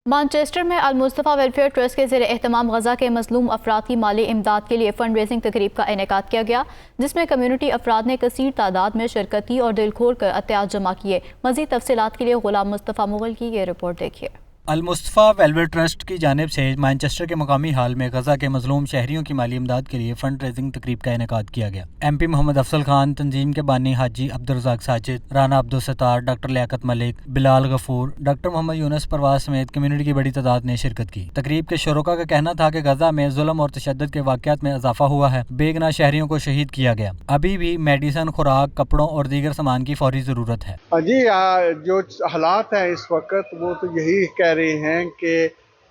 Manchester میں المصطفیٰ welfare trust کے زیر اہتمام غزہ کے مظلوم افراد کی مالی امداد کے لیے فنڈ ریزنگ تقریب کا انعقاد کیا گیا، جس میں کمیونٹی افراد نے کثیر تعداد میں شرکت کی اور دل کھول کر عطیات جمع کیے۔ مزید تفصیلات کے لیے غلام مصطفیٰ مغل کی یہ رپورٹ دیکھیے۔ المصطفیٰ ویلفیئر ٹرسٹ کی جانب سے مانچسٹر کے مقامی ہال میں غزہ کے مظلوم شہریوں کی مالی امداد کے لیے فنڈ ریزنگ تقریب کا انعقاد کیا گیا۔ ایم پی محمد افضل خان، تنظیم کے بانی حاجی عبدالرزاق ساجد، رانا عبدالستار، ڈاکٹر لیاقت ملک، بلال غفور، ڈاکٹر محمد یونس پرواز سمیت کمیونٹی کی بڑی تعداد نے شرکت کی۔ تقریب کے شرکاء کا کہنا تھا کہ غزہ میں ظلم اور تشدد کے واقعات میں اضافہ ہوا ہے، بے گناہ شہریوں کو شہید کیا گیا، ابھی بھی میڈیسن، خوراک، کپڑوں اور دیگر سامان کی فوری ضرورت ہے۔ جی، جو حالات ہیں اس وقت وہ تو یہی کہہ رہے ہیں کہ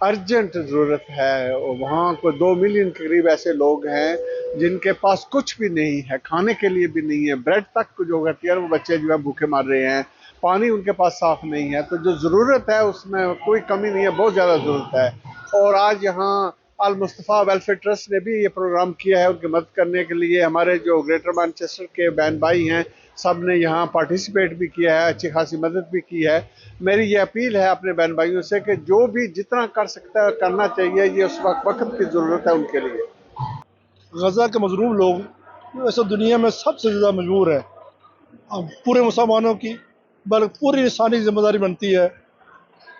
ارجنٹ ضرورت ہے۔ وہاں کوئی 2 ملین کے قریب ایسے لوگ ہیں جن کے پاس کچھ بھی نہیں ہے، کھانے کے لیے بھی نہیں ہے، بریڈ تک جو ہوتی ہے وہ بچے جو ہے بھوکے مر رہے ہیں، پانی ان کے پاس صاف نہیں ہے۔ تو جو ضرورت ہے اس میں کوئی کمی نہیں ہے، بہت زیادہ ضرورت ہے۔ اور آج یہاں المصطفیٰ ویلفیئر ٹرسٹ نے بھی یہ پروگرام کیا ہے ان کی مدد کرنے کے لیے۔ ہمارے جو گریٹر مانچسٹر کے بہن بھائی ہیں سب نے یہاں پارٹیسپیٹ بھی کیا ہے، اچھی خاصی مدد بھی کی ہے۔ میری یہ اپیل ہے اپنے بہن بھائیوں سے کہ جو بھی جتنا کر سکتا ہے کرنا چاہیے، یہ اس وقت کی ضرورت ہے ان کے لیے۔ غزہ کے مظلوم لوگ ایسے دنیا میں سب سے زیادہ مجبور ہیں۔ اب پورے مسلمانوں کی بلکہ پوری انسانی ذمہ داری بنتی ہے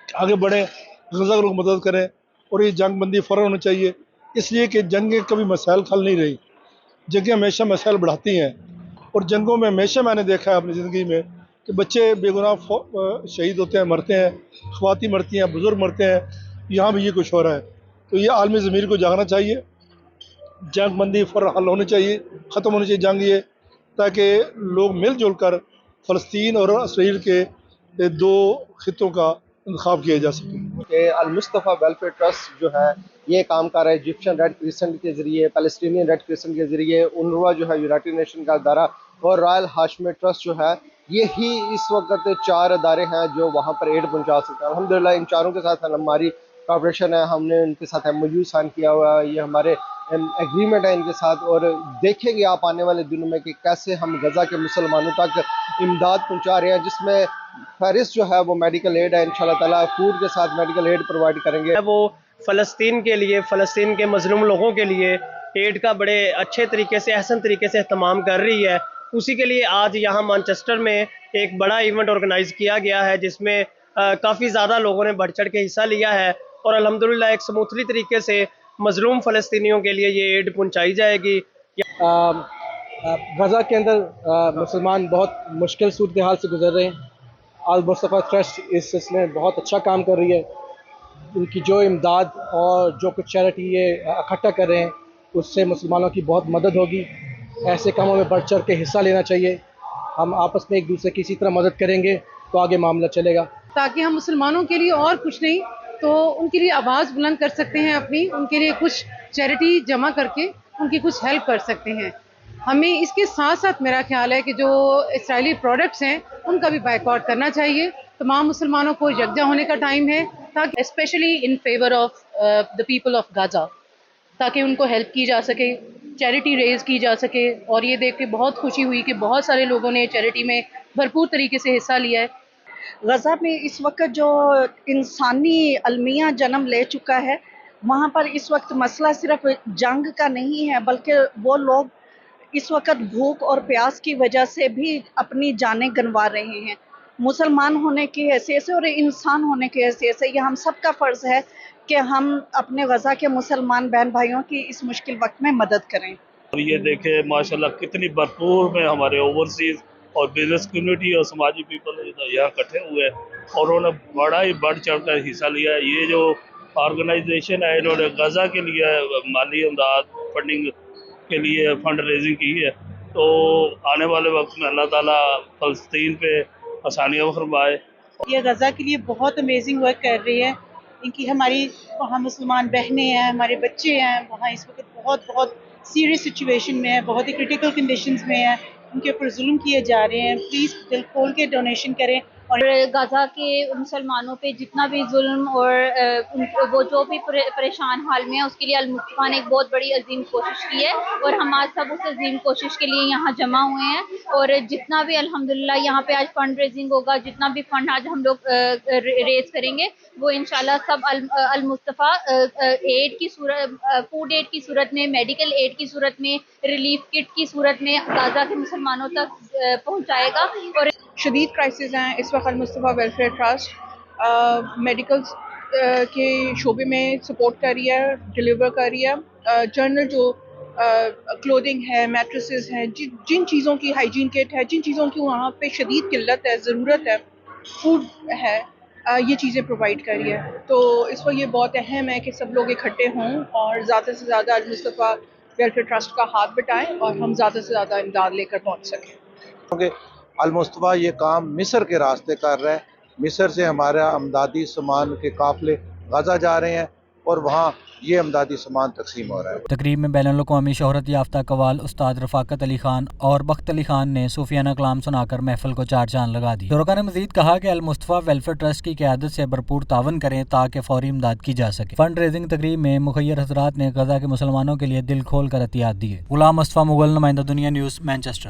کہ آگے بڑھیں، غزہ کے لوگ مدد کریں، اور یہ جنگ بندی فوراً ہونی چاہیے، اس لیے کہ جنگیں کبھی مسائل حل نہیں رہی، جنگیں ہمیشہ مسائل بڑھاتی ہیں۔ اور جنگوں میں ہمیشہ میں نے دیکھا ہے اپنی زندگی میں کہ بچے بے گناہ شہید ہوتے ہیں، مرتے ہیں، خواتین مرتی ہیں، بزرگ مرتے ہیں۔ یہاں بھی یہ کچھ ہو رہا ہے، تو یہ عالمی ضمیر کو جاگنا چاہیے، جنگ بندی فوراً حل ہونی چاہیے، ختم ہونی چاہیے جنگ، یہ تاکہ لوگ مل جل کر فلسطین اور اسرائیل کے 2 خطوں کا انتخاب کیا جا سکے۔ کہ المصطفیٰ ویلفیئر ٹرسٹ جو ہے یہ کام کر رہا ہے ایجپشن ریڈ کرسنٹ کے ذریعے، فلسطینین ریڈ کرسنٹ کے ذریعے، UNRWA جو ہے یونائٹڈ نیشن کا ادارہ، اور رائل ہاشمی ٹرسٹ جو ہے، یہی اس وقت 4 ادارے ہیں جو وہاں پر ایڈ پہنچا سکتے ہیں۔ الحمدللہ ان چاروں کے ساتھ ہماری کوآپریشن ہے، ہم نے ان کے ساتھ MOU سائن کیا ہوا ہے، یہ ہمارے ایگریمنٹ ہے ان کے ساتھ، اور دیکھیں گے آپ آنے والے دنوں میں کہ کیسے ہم غزہ کے مسلمانوں تک امداد پہنچا رہے ہیں، جس میں فہرست جو ہے وہ میڈیکل ایڈ ہے، انشاءاللہ تعالیٰ فوڈ کے ساتھ میڈیکل ایڈ پرووائڈ کریں گے۔ وہ فلسطین کے لیے، فلسطین کے مظلوم لوگوں کے لیے ایڈ کا بڑے اچھے طریقے سے، احسن طریقے سے اہتمام کر رہی ہے۔ اسی کے لیے آج یہاں مانچسٹر میں ایک بڑا ایونٹ آرگنائز کیا گیا ہے، جس میں کافی زیادہ لوگوں نے بڑھ چڑھ کے حصہ لیا ہے، اور الحمدللہ ایک سموتھلی طریقے سے مظلوم فلسطینیوں کے لیے یہ ایڈ پہنچائی جائے گی۔ غزہ کے اندر مسلمان بہت مشکل صورتحال سے گزر رہے ہیں۔ المصطفیٰ ٹرسٹ اس سلسلے میں بہت اچھا کام کر رہی ہے۔ ان کی جو امداد اور جو کچھ چیریٹی یہ اکٹھا کر رہے ہیں، اس سے مسلمانوں کی بہت مدد ہوگی۔ ایسے کاموں میں بڑھ چڑھ کے حصہ لینا چاہیے۔ ہم آپس میں ایک دوسرے کی اسی طرح مدد کریں گے تو آگے معاملہ چلے گا، تاکہ ہم مسلمانوں کے لیے اور کچھ نہیں تو ان کے لیے آواز بلند کر سکتے ہیں اپنی، ان کے لیے کچھ چیریٹی جمع کر کے ان کی کچھ ہیلپ کر سکتے ہیں۔ ہمیں اس کے ساتھ ساتھ میرا خیال ہے کہ جو اسرائیلی پروڈکٹس ہیں ان کا بھی بائیکاٹ کرنا چاہیے۔ تمام مسلمانوں کو یکجا ہونے کا ٹائم ہے، تاکہ specially in favour of the people of Gaza, تاکہ ان کو ہیلپ کی جا سکے، چیریٹی ریز کی جا سکے۔ اور یہ دیکھ کے بہت خوشی ہوئی کہ بہت سارے لوگوں نے چیریٹی میں بھرپور طریقے سے حصہ لیا ہے۔ غزہ میں اس وقت جو انسانی المیہ جنم لے چکا ہے، وہاں پر اس وقت مسئلہ صرف جنگ کا نہیں ہے، بلکہ وہ لوگ اس وقت بھوک اور پیاس کی وجہ سے بھی اپنی جانیں گنوا رہے ہیں۔ مسلمان ہونے کی حیثیت سے اور انسان ہونے کی حیثیت سے یہ ہم سب کا فرض ہے کہ ہم اپنے غزہ کے مسلمان بہن بھائیوں کی اس مشکل وقت میں مدد کریں۔ اور یہ دیکھیں ماشاءاللہ کتنی بھرپور میں ہمارے اوورسیز اور بزنس کمیونٹی اور سماجی پیپل یہاں اکٹھے ہوئے ہیں، اور انہوں نے بڑا ہی بڑھ چڑھ کر حصہ لیا ہے۔ یہ جو آرگنائزیشن ہے، انہوں نے غزہ کے لیے مالی امداد فنڈنگ کے لیے فنڈ ریزنگ کی ہے، تو آنے والے وقت میں اللہ تعالیٰ فلسطین پہ آسانیاں فرمائے۔ یہ غزہ کے لیے بہت امیزنگ ورک کر رہی ہے، ان کی ہماری وہاں مسلمان بہنیں ہیں، ہمارے بچے ہیں وہاں اس وقت بہت سیریس سچویشن میں ہیں، بہت ہی کرٹیکل کنڈیشنز میں ہیں، ان کے اوپر ظلم کیے جا رہے ہیں۔ پلیز دل کھول کے ڈونیشن کریں، اور غزہ کے مسلمانوں پہ جتنا بھی ظلم اور وہ جو بھی پریشان حال میں ہے اس کے لیے المصطفیٰ نے ایک بہت بڑی عظیم کوشش کی ہے اور ہم آج سب اس عظیم کوشش کے لیے یہاں جمع ہوئے ہیں. اور جتنا بھی الحمدللہ یہاں پہ آج فنڈ ریزنگ ہوگا, جتنا بھی فنڈ آج ہم لوگ ریز کریں گے وہ انشاءاللہ سب المصطفیٰ ایڈ کی صورت, فوڈ ایڈ کی صورت میں, میڈیکل ایڈ کی صورت میں, ریلیف کٹ کی صورت میں غزہ کے مسلمانوں تک پہنچائے گا. اور شدید کرائسس ہیں اس وقت. المصطفیٰ ویلفیئر ٹرسٹ میڈیکل کے شعبے میں سپورٹ کر رہی ہے, ڈلیور کر رہی ہے. جنرل جو کلودنگ ہے, میٹریسز ہیں, جن چیزوں کی ہائیجین کٹ ہے, جن چیزوں کی وہاں پہ شدید قلت ہے, ضرورت ہے, فوڈ ہے, یہ چیزیں پرووائڈ کر رہی ہے. تو اس وقت یہ بہت اہم ہے کہ سب لوگ اکٹھے ہوں اور زیادہ سے زیادہ المصطفیٰ ویلفیئر ٹرسٹ کا ہاتھ بٹائیں اور ہم زیادہ سے زیادہ امداد لے کر پہنچ سکیں. کیونکہ المصطفیٰ یہ کام مصر کے راستے کر رہا ہے. مصر سے ہمارا امدادی سامان کے قافلے غزہ جا رہے ہیں اور وہاں یہ امدادی سامان تقسیم ہو رہا ہے. تقریب میں بین الاقوامی شہرت یافتہ قوال استاد رفاقت علی خان اور بخت علی خان نے صوفیانہ کلام سنا کر محفل کو چار چاند لگا دی. شرکا نے مزید کہا کہ المصطفیٰ ویلفیئر ٹرسٹ کی قیادت سے بھرپور تعاون کریں تاکہ فوری امداد کی جا سکے. فنڈ ریزنگ تقریب میں مخیر حضرات نے غزہ کے مسلمانوں کے لیے دل کھول کر عطیات دیے. غلام مصطفیٰ مغل, نمائندہ دنیا نیوز, مانچسٹر.